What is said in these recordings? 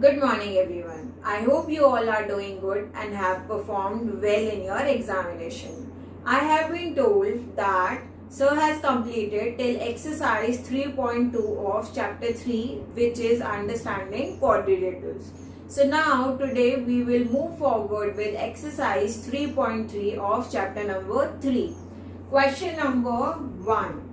Good morning everyone. I hope you all are doing good and have performed well in your examination. I have been told that Sir has completed till exercise 3.2 of chapter 3, which is understanding quadrilaterals. So now today we will move forward with exercise 3.3 of chapter number 3. Question number 1.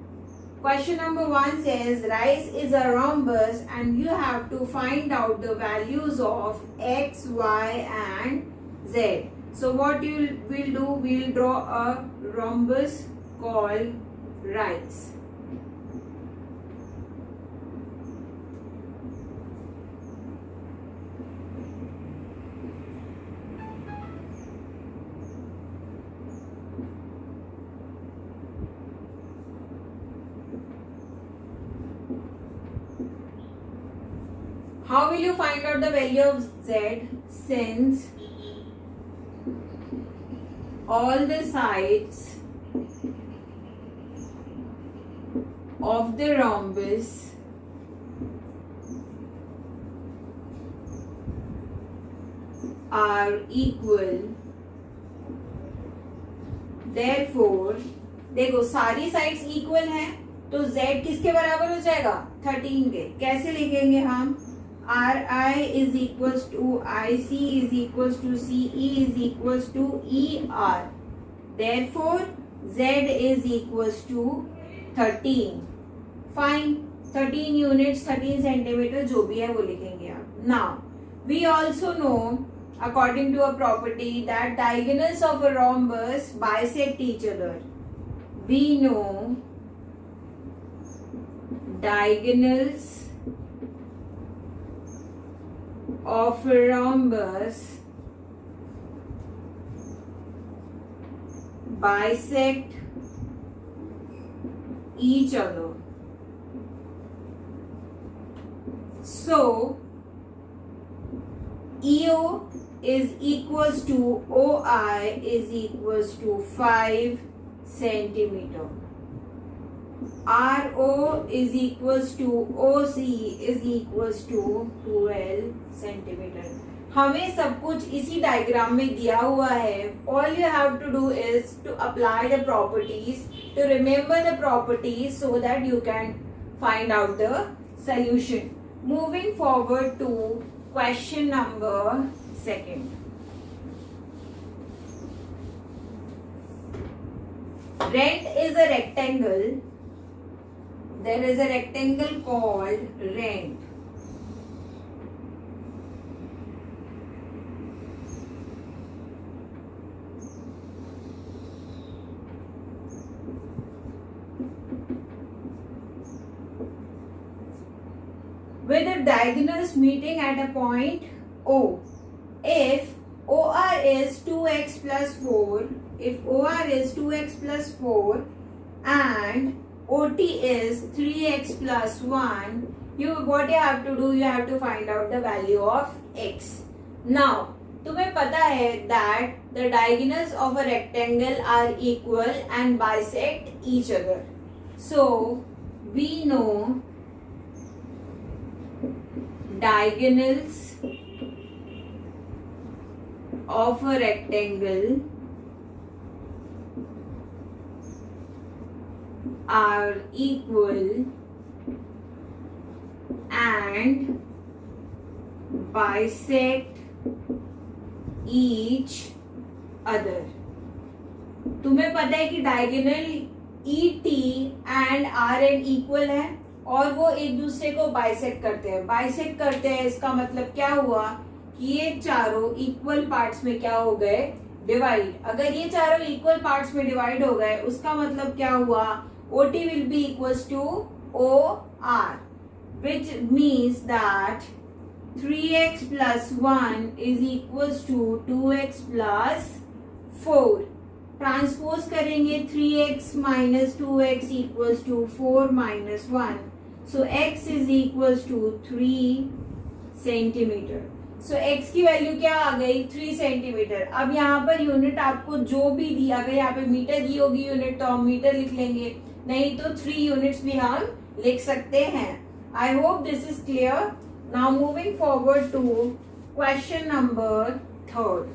Question number 1 says rice is a rhombus and you have to find out the values of x, y and z. So what you will do, we will draw a rhombus called rice. How will you find out the value of z since all the sides of the rhombus are equal? Therefore, देखो सारी sides equal हैं तो z किसके बराबर हो जाएगा 13 के. कैसे लिखेंगे हम? RI is equals to IC is equals to CE is equals to ER. Therefore, Z is equals to 13. Fine. 13 units, 13 centimeter जो भी है वो लिखेंगे आप. Now, we also know according to a property that diagonals of a rhombus bisect each other. We know diagonals of a rhombus bisect each other. So EO is equals to OI is equals to 5 centimeter. RO is equals to OC is equals to 12 centimeter. हमें सब कुछ इसी diagram में दिया हुआ है. All you have to do is to apply the properties, to remember the properties so that you can find out the solution. Moving forward to question number 2. Rent is a rectangle. There is a rectangle called rent. With the diagonals meeting at a point O. If OR is 2x plus 4, if OR is 2x plus 4 and OT is 3x plus 1, what you have to do, you have to find out the value of x. Now, तुम्हें पता है that the diagonals of a rectangle are equal and bisect each other. So, we know diagonals of a rectangle are equal and bisect each other. तुम्हें पता है कि diagonal ET and RN equal है और वो एक दूसरे को बाइसेक्ट करते हैं. बाइसेक्ट करते हैं इसका मतलब क्या हुआ कि ये चारों इक्वल पार्ट्स में क्या हो गए, डिवाइड. अगर ये चारों इक्वल पार्ट्स में डिवाइड हो गए उसका मतलब क्या हुआ, OT will be equals to OR, which means that 3x plus 1 is equals to 2x plus 4. Transpose करेंगे 3x minus 2x equals to 4 minus 1. So x is equals to 3 centimeter. So x की value क्या आ गई 3 centimetre. अब यहाँ per unit आपको जो भी दी, अगर यहाँ पे मीटर दी होगी यूनिट तो हम मीटर लिख लेंगे, नहीं तो 3 यूनिट्स भी हम लिख सकते हैं. I hope this is clear. Now moving forward to question number 3rd.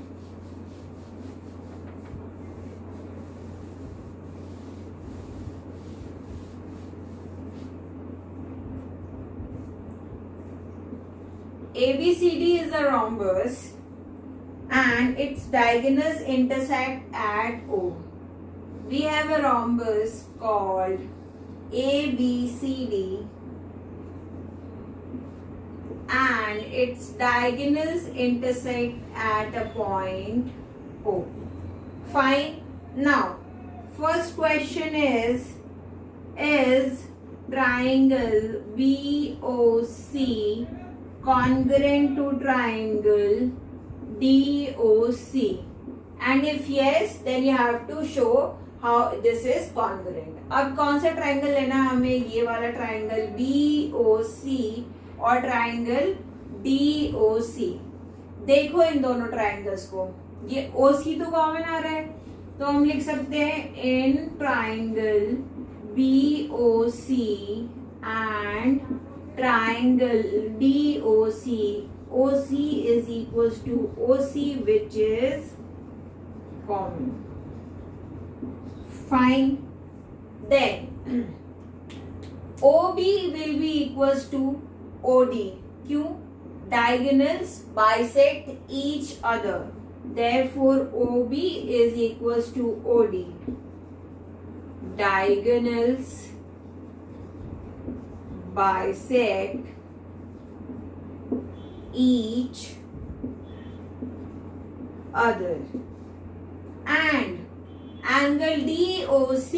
ABCD is a rhombus and its diagonals intersect at O. We have a rhombus called ABCD and its diagonals intersect at a point O. Fine. Now, first question is triangle BOC congruent to triangle DOC? And if yes, then you have to show how this is congruent. अब कौन सा triangle लेना है हमें? ये वाला triangle BOC और triangle DOC. देखो इन दोनों ट्राइंगल्स को, ये OC तो कॉमन आ रहा है, तो हम लिख सकते हैं in triangle BOC and triangle DOC, OC is equals to OC which is common. Fine. Then OB will be equals to OD. क्यों? Diagonals bisect each other. Therefore, OB is equals to OD. Diagonals bisect each other. And angle DOC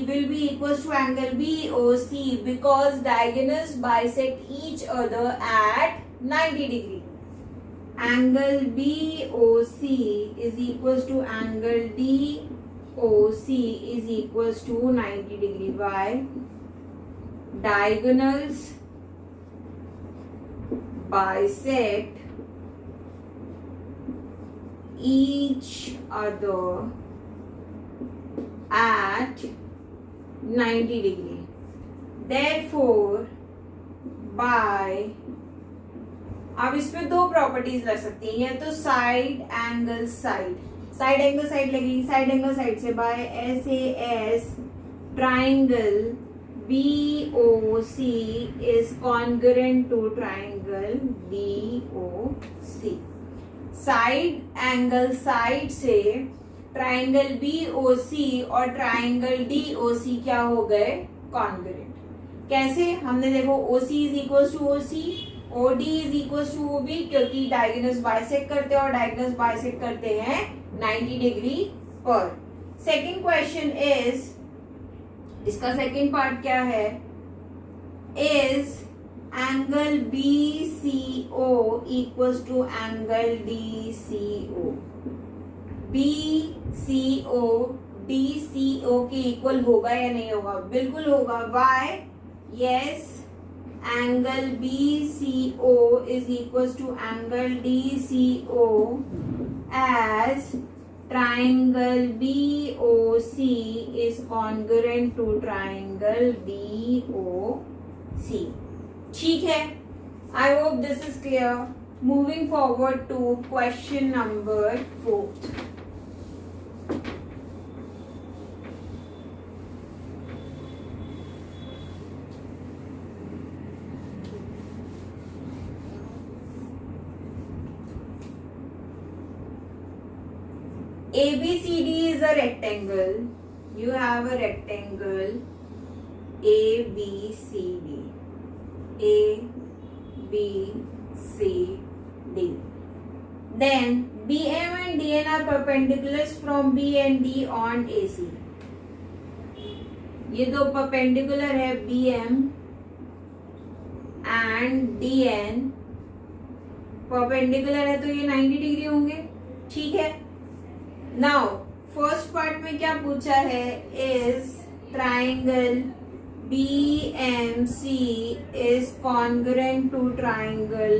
will be equals to angle BOC because diagonals bisect each other at 90 degree. Angle BOC is equals to angle DOC is equals to 90 degree. Why? Diagonals bisect each other at 90 degree. Therefore, by अब इसमें दो properties लग सकती हैं, या तो side angle side लगेगी, side angle side से by SAS triangle BOC is congruent to triangle DOC. Side angle side से ट्राइंगल BOC और ट्राइंगल DOC क्या हो गए? कॉन्ग्रुएंट. कैसे? हमने देखो OC is equal to OC, OD is equal to OB, क्योंकि डायगोनल्स बाइसेक्ट करते हैं और डायगोनल्स बाइसेक्ट करते हैं 90 डिग्री पर. सेकेंड क्वेश्चन इज, इसका सेकेंड पार्ट क्या है? Is angle BCO equals to angle DCO. BCO DCO के इक्वल होगा या नहीं होगा? बिल्कुल होगा. Why? Yes, angle BCO is equals to angle DCO as triangle BOC is congruent to triangle DOC. ठीक है. I hope this is clear. Moving forward to question number 4. ABCD is a rectangle. You have a rectangle ABCD. ABCD. Then BM and DN are perpendiculars from B and D on AC. ये दो perpendicular है BM and DN. perpendicular है तो ये 90 degree होंगे. ठीक है. Now first part में क्या पूछा है? Is triangle BMC is congruent to triangle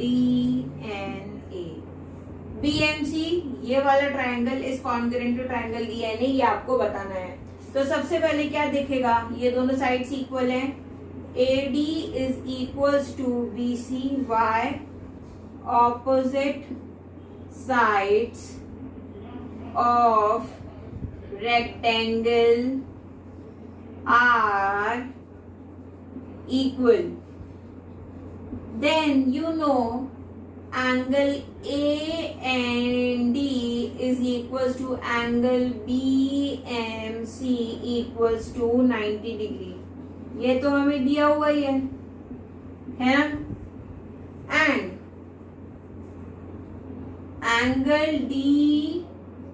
DNA. BMC ये वाला triangle is congruent to triangle DNA, ये आपको बताना है. तो सबसे पहले क्या दिखेगा? ये दोनों साइड्स इक्वल हैं, AD is equals to BC. Why? Opposite sides of rectangle are equal. Then you know angle AND is equals to angle BMC equals to 90 degree. ये तो हमें दिया हुआ ही है ना. And angle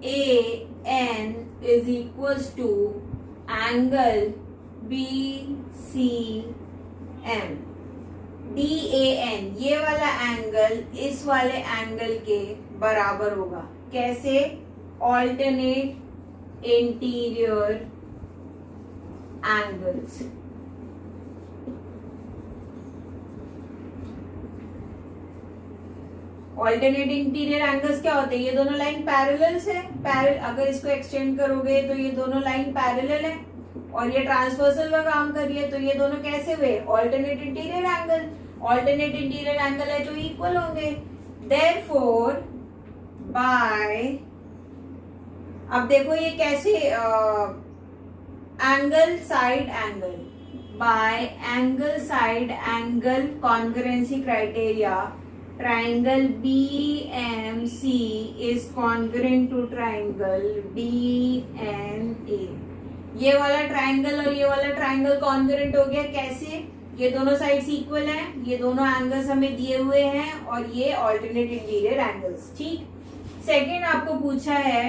DAN is equals to angle BCM. DAN ये वाला angle इस वाले एंगल के बराबर होगा. कैसे? Alternate interior angles. Alternate interior angles क्या होते हैं? ये दोनों लाइन पैरेलल्स है. अगर इसको एक्सटेंड करोगे तो ये दोनों लाइन पैरेलल है और ये ट्रांसवर्सल का काम कर रही है. तो ये दोनों कैसे हुए? Alternate interior angle. Alternate interior angle है तो इक्वल होंगे. देयरफॉर बाय, अब देखो ये कैसे angle side angle, bye angle side angle congruency criteria, triangle BMC is congruent to triangle DNA. ये वाला ट्राइंगल और ये वाला ट्राइंगल कॉन्ग्रुएंट हो गया. कैसे? ये दोनों साइड्स इक्वल हैं, ये दोनों एंगल्स हमें दिए हुए हैं और ये ऑल्टरनेट इंटीरियर एंगल्स. ठीक. सेकंड आपको पूछा है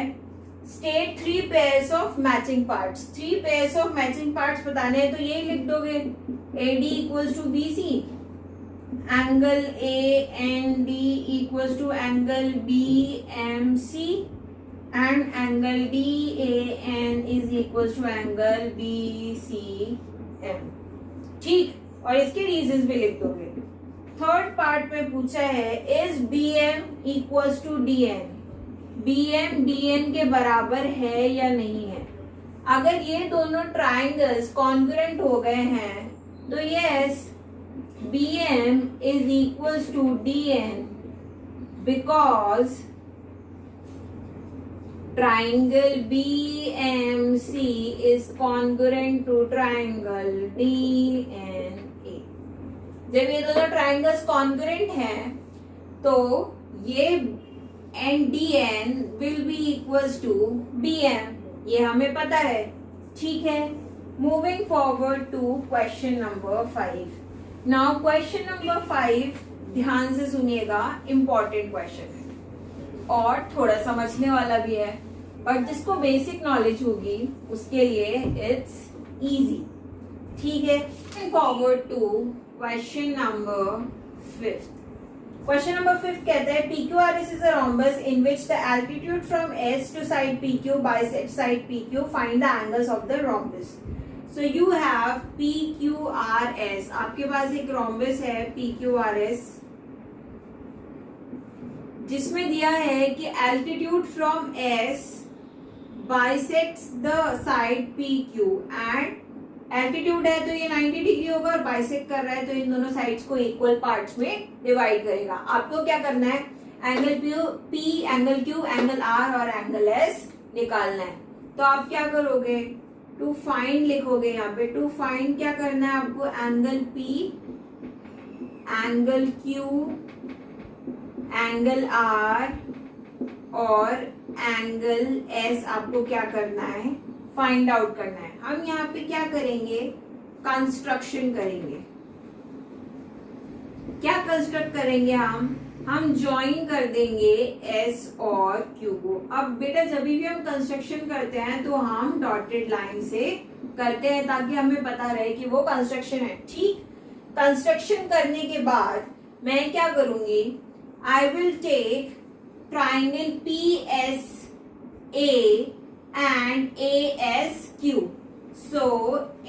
state 3 pairs of matching parts. 3 pairs of matching parts बताने हैं तो यही लिख दोगे. AD equals to BC, angle AND equals to angle BMC and angle DAN is equals to angle BCM. ठीक. और इसके रीजंस भी लिख दोगे. थर्ड पार्ट में पूछा है is BM equals to DN. BM DN के बराबर है या नहीं है. अगर ये दोनों ट्राइंगल्स कॉन्ग्रुएंट हो गए हैं तो yes BM is equals to DN because triangle BMC is congruent to triangle DNA. जब ये दोनों ट्राइंगल्स कॉन्ग्रुएंट हैं तो ये DN will be equals to BM. ये हमें पता है. ठीक है. Moving forward to question number 5. Now question number 5 ध्यान से सुनिएगा, इंपॉर्टेंट क्वेश्चन है और थोड़ा समझने वाला भी है, बट जिसको बेसिक नॉलेज होगी उसके लिए इट्स इजी. ठीक है. Forward to question number 5. Question number 5 कहता है PQRS is a rhombus in which the altitude from S to side PQ bisects side PQ. Find the angles of the rhombus. So you have PQRS. आपके पास एक rhombus है PQRS जिसमें दिया है कि altitude from S bisects the side PQ and altitude है तो ये 90 डिग्री होगा और बाइसेक्ट कर रहा है तो इन दोनों साइड्स को इक्वल पार्ट्स में डिवाइड करेगा. आपको क्या करना है? Angle P, angle Q, angle R और एंगल S निकालना है. तो आप क्या करोगे? टू फाइंड लिखोगे यहाँ पे. टू फाइंड क्या करना है आपको? Angle P, angle Q, angle R और एंगल S आपको क्या करना है? फाइंड आउट करना है. हम यहाँ पे क्या करेंगे? कंस्ट्रक्शन करेंगे. क्या कंस्ट्रक्ट करेंगे हम ज्वाइन कर देंगे S और Q को. अब बेटा जब भी हम कंस्ट्रक्शन करते हैं तो हम डॉटेड लाइन से करते हैं ताकि हमें पता रहे कि वो कंस्ट्रक्शन है. ठीक. कंस्ट्रक्शन करने के बाद मैं क्या करूंगी? I will take triangle PSA and ASQ. So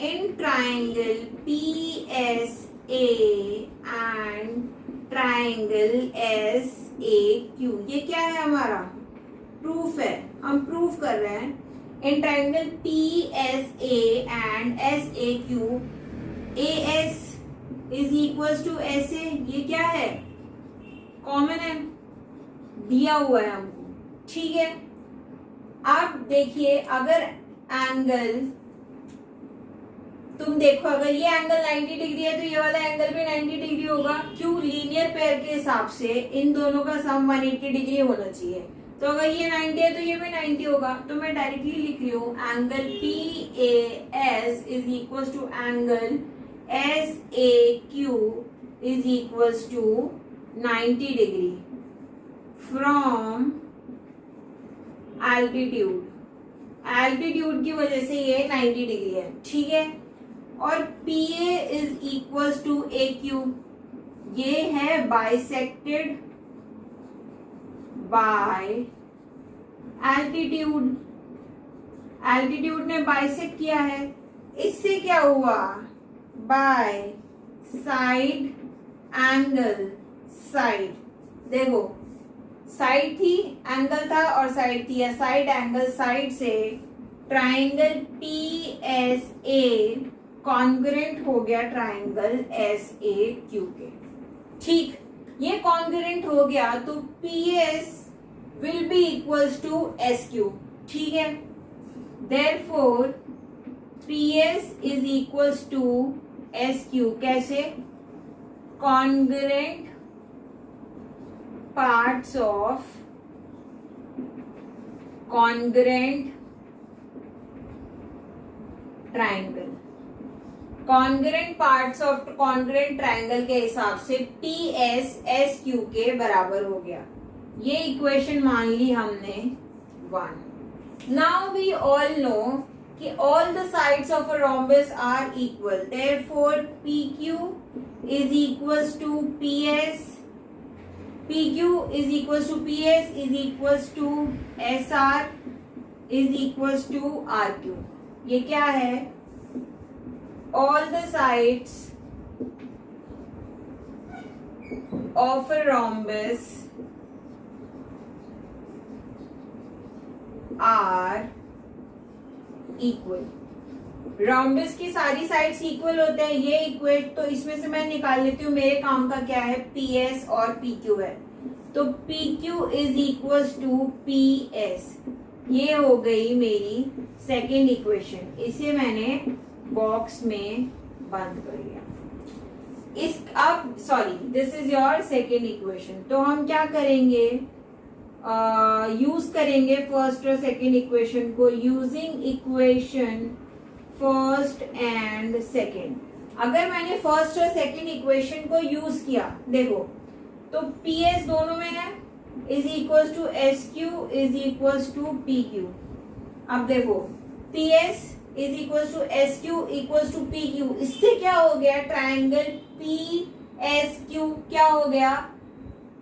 in triangle PSA and triangle SAQ, ये क्या है हमारा? प्रूफ है. हम प्रूफ कर रहे हैं. in triangle PSA and SAQ, AS is equals to ऐसे, ये क्या है, कॉमन है, दिया हुआ है हमको, ठीक है। अब देखिए अगर एंगल, तुम देखो अगर ये एंगल 90 डिग्री है तो ये वाला एंगल भी 90 डिग्री होगा, क्यों, लीनियर पेयर के हिसाब से इन दोनों का सम 180 डिग्री होना चाहिए। तो अगर ये 90 है तो ये भी 90 होगा। तो मैं डायरेक्टली लिख रही हूँ angle PAS is equal to angle SAQ is equal to 90 degree from altitude, altitude की वजह से ये 90 डिग्री है, ठीक है। और PA is equal to AQ, ये है बाइसेक्टेड बाय एल्टीट्यूड, एल्टीट्यूड ने बाइसेक्ट किया है, इससे क्या हुआ, बाय साइड एंगल, साइड, देखो साइड थी, एंगल था और साइड थी, या साइड एंगल, साइड से ट्राइंगल PSA कॉन्ग्रुएंट हो गया ट्राइंगल SAQ के, ठीक। ये कॉन्ग्रुएंट हो गया तो PS will be equals to SQ, ठीक है। Therefore PS is equals to SQ, कैसे, congruent parts of congruent triangle, congruent parts of congruent triangle के हिसाब से PS SQ के बराबर हो गया। ये इक्वेशन मान ली हमने 1। नाउ वी ऑल नो कि all the sides of a rhombus are equal, therefore PQ is equals to PS, PQ is equals to PS is equals to SR is equals to RQ। ये क्या है, all the sides of a rhombus are equal। Rhombus की सारी sides equal होते हैं, ये equate, तो इसमें से मैं निकाल लेती हूँ, मेरे काम का क्या है, PS और PQ है, तो PQ is equal to PS, ये हो गई मेरी सेकेंड इक्वेशन, इसे मैंने बॉक्स में बंद कर दिया। इस अब sorry, this is your second equation. तो हम क्या करेंगे, यूज करेंगे फर्स्ट और सेकेंड इक्वेशन को, using equation first and second. अगर मैंने फर्स्ट और सेकेंड इक्वेशन को यूज किया, देखो तो PS दोनों में है, is equal to SQ is equal to PQ। अब देखो PS is equal to SQ equal to PQ, इससे क्या हो गया, ट्राइंगल PSQ क्या हो गया,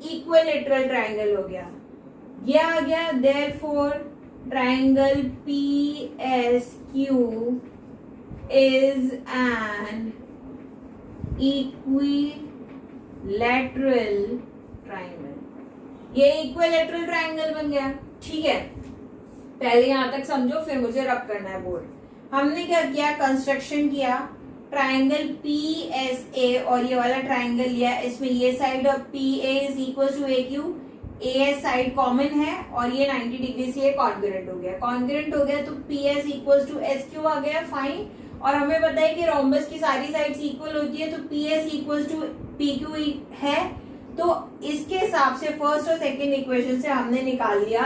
इक्विलेटरल ट्राइंगल हो गया, ये आ गया। Therefore triangle PSQ is an equilateral triangle, ये इक्विलेटरल ट्राइंगल बन गया, ठीक है। पहले यहां तक समझो, फिर मुझे रब करना है बोर्ड। हमने क्या किया, कंस्ट्रक्शन किया, ट्राइंगल PSA और ये वाला ट्राइंगल लिया, इसमें ये साइड और PA is equal to AQ, AS side common है और ये 90 डिग्री से ये कॉन्ग्रुएंट हो गया, कॉन्ग्रुएंट हो गया तो PS इक्वल टू SQ आ गया, फाइन। और हमें पता है कि रोम्बस की सारी साइड्स इक्वल होती है, तो PS इक्वल टू PQ है, तो इसके हिसाब से फर्स्ट और सेकंड इक्वेशन से हमने निकाल लिया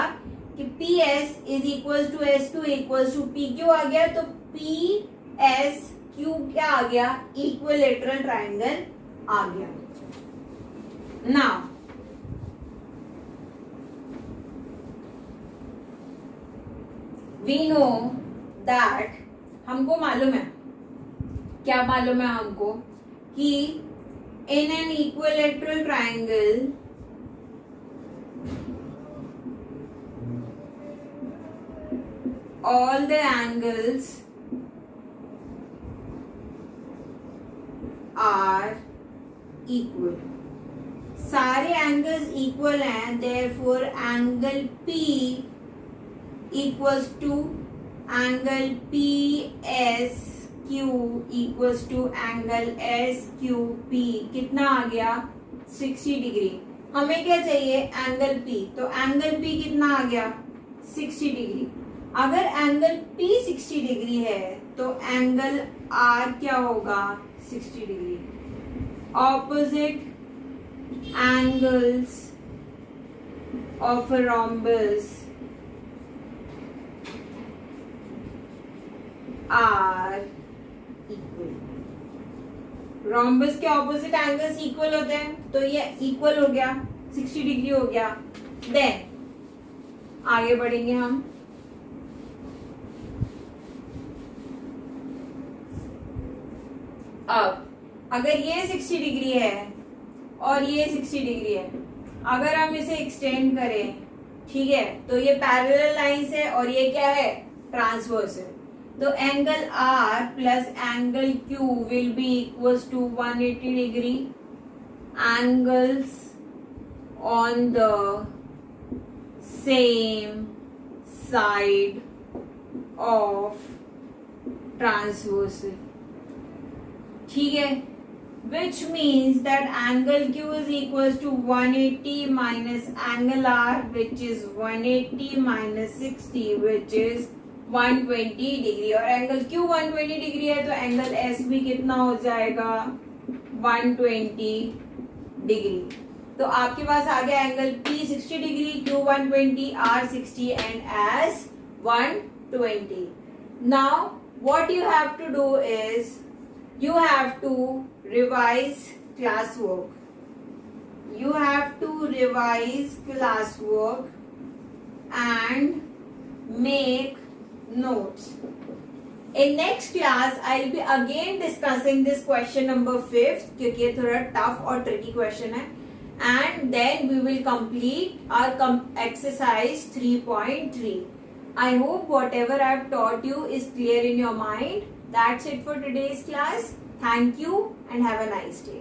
कि PS is equal to SQ equal to PQ आ गया, तो PSQ क्या आ गया, इक्विलेटरल ट्राइंगल आ गया। नाउ वी नो दैट, हमको मालूम है, क्या मालूम है हमको, कि in an equilateral triangle all the angles are equal, सारे एंगल्स इक्वल हैं, therefore angle P equals to angle PS Q equals to angle S Q P कितना आ गया 60 डिग्री। हमें क्या चाहिए एंगल पी, तो एंगल पी कितना आ गया 60 डिग्री। अगर एंगल पी 60 डिग्री है तो एंगल आर क्या होगा 60 degree. Opposite angles of a rhombus are equal। rhombus के ऑपोजिट एंगल्स इक्वल होते हैं, तो ये इक्वल हो गया 60 डिग्री हो गया। देन आगे बढ़ेंगे हम। अब अगर ये 60 डिग्री है और ये 60 डिग्री है, अगर हम इसे एक्सटेंड करें, ठीक है, तो ये पैरेलल लाइंस है और ये क्या है ट्रांसवर्स है। तो angle R plus angle Q will be equals to 180 degree angles on the same side of transversal, ठीक है, which means that angle Q is equals to 180 minus angle R, which is 180 minus 60, which is 120 degree. और angle Q 120 degree है तो angle S भी कितना हो जाएगा 120 degree. तो आपके पास आ गया angle P 60 degree, Q 120, R 60 and S 120। Now what you have to do is you have to revise classwork. You have to revise classwork and make notes. In next class, I'll be again discussing this question number 5 क्योंकि ये थोड़ा tough और tricky question है, and then we will complete our exercise 3.3. I hope whatever I've taught you is clear in your mind. That's it for today's class. Thank you and have a nice day.